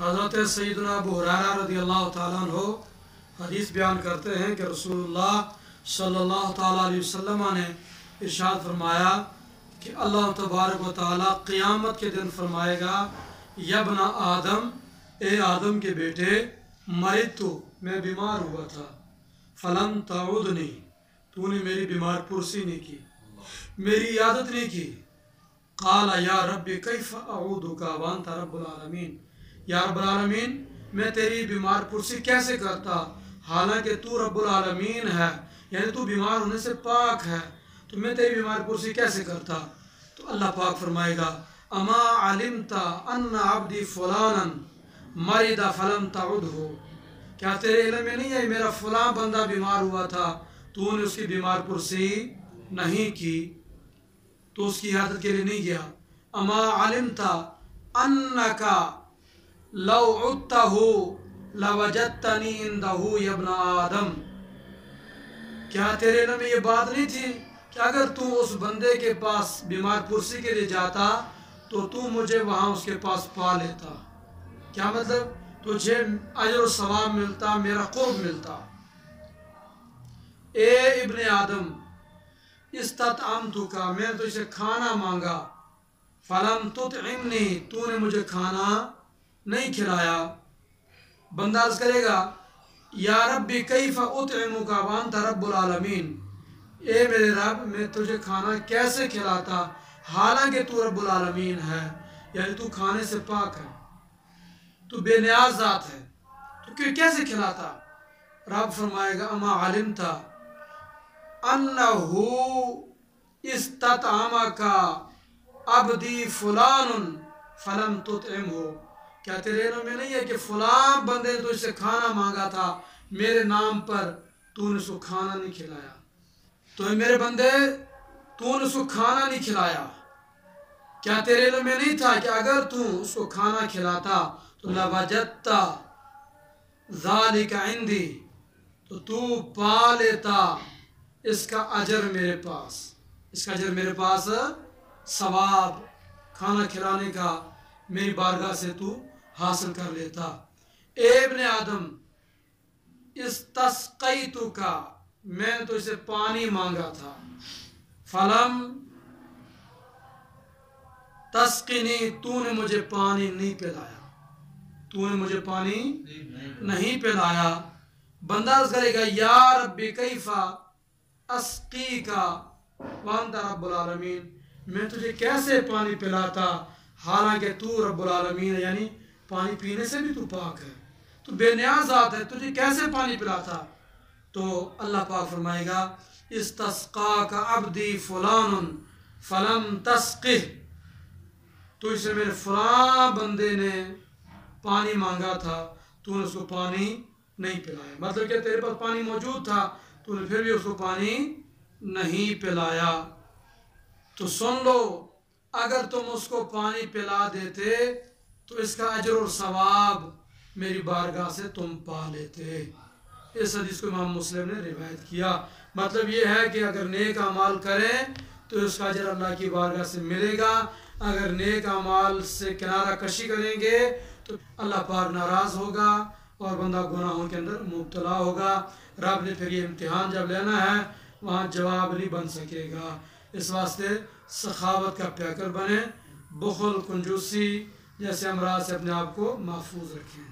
حضرت سیدنا ابو ہریرہ رضی اللہ تعالیٰ عنہ حدیث بیان کرتے ہیں کہ رسول اللہ صلی اللہ تعالیٰ علیہ وسلم نے ارشاد فرمایا کہ اللہ تبارک و تعالیٰ قیامت کے دن فرمائے گا یا ابن آدم، اے آدم کے بیٹے، مرضت، میں بیمار ہوا تھا، فلم تعودنی، تو نے میری بیمار پرسی نہیں کی، میری عیادت نہیں کی۔ قال یا رب کیف اعودک وانت رب العالمین، یا رب العالمین میں تیری بیمار پرسی کیسے کرتا حالانکہ تو رب العالمین ہے، یعنی تو بیمار ہونے سے پاک ہے، تو میں تیری بیمار پرسی کیسے کرتا؟ تو اللہ پاک فرمائے گا اما علمت ان عبدی فلانا مرض فلم تعودہ، کیا تیرے علم میں نہیں ہے میرا فلاں بندہ بیمار ہوا تھا، تو نے اس کی بیمار پرسی نہیں کی، تو اس کی عیادت کے لیے نہیں گیا۔ اما علمت انک لو عدتہ لوجدتنی عندہ یا ابن آدم، کیا تیرے علم میں یہ بات نہیں تھی کہ اگر تو اس بندے کے پاس بیمار پرسی کے لیے جاتا تو تو مجھے وہاں اس کے پاس پا لیتا؟ کیا مطلب؟ تجھے اجر و ثواب ملتا، میرا قرب ملتا۔ اے ابن آدم استطعمتک، میں نے تجھ سے کھانا مانگا، فلم تطعمنی، تو نے مجھے کھانا نہیں کھلایا۔ بندہ عرض کرے گا یا ربی کیف اطعمک وانت رب العالمین، اے میرے رب میں تجھے کھانا کیسے کھلاتا حالانکہ تو رب العالمین ہے، یعنی تو کھانے سے پاک ہے، تو بے نیاز ذات ہے، تو کیسے کھلاتا؟ رب فرمائے گا اما علمت انہو استطعمک عبدی فلان فلم تطعمہ، کیا تیرے علم میں نہیں ہے کہ فلاں بندے نے تجھ سے کھانا مانگا تھا میرے نام پر، تو نے اس کو کھانا نہیں کھلایا؟ تو اے میرے بندے تو نے اس کو کھانا نہیں کھلایا، کیا تیرے علم میں نہیں تھا کہ اگر تو اس کو کھانا کھلاتا تو لوجدت ذالک عندی، تو پا لیتا اس کا اجر میرے پاس، اس کا اجر میرے پاس، ثواب کھانا کھلانے کا میری بارگاہ سے تو حاصل کر لیتا۔ اے ابن آدم استسقیتک، میں نے تجھ سے پانی مانگا تھا، فلم تسقنی، تو نے مجھے پانی نہیں پلایا، تو نے مجھے پانی نہیں پلایا۔ بندہ عرض کرے گا یا ربی کیف اسقیک وانت رب العالمین، میں تجھے کیسے پانی پلاتا حالانکہ تو رب العالمین ہے، یعنی پانی پینے سے بھی تو پاک ہے، تو بے نیاز ذات ہے، تجھے کیسے پانی پلاتا؟ تو اللہ پاک فرمائے گا استسقاک عبدی فلان فلم تسقہ، تو اس سے میرے فلاں بندے نے پانی مانگا تھا، تو نے اس کو پانی نہیں پلایا، مطلب کہ تیرے پاس پانی موجود تھا، تو نے پھر بھی اس کو پانی نہیں پلایا۔ تو سن لو، اگر تم اس کو پانی پلا دیتے تو اس کا اجر اور ثواب میری بارگاہ سے تم پا لیتے۔ اس حدیث کو امام مسلم نے روایت کیا۔ مطلب یہ ہے کہ اگر نیک اعمال کریں تو اس کا اجر اللہ کی بارگاہ سے ملے گا، اگر نیک اعمال سے کنارہ کشی کریں گے تو اللہ پاک ناراض ہوگا اور بندہ گناہوں کے اندر مبتلا ہوگا، رب نے پھر یہ امتحان جب لینا ہے وہاں جواب نہیں بن سکے گا۔ اس واسطے سخاوت کا پیکر بنیں، بخل کنجوسی جیسے امراض سے اپنے آپ کو محفوظ رکھیں۔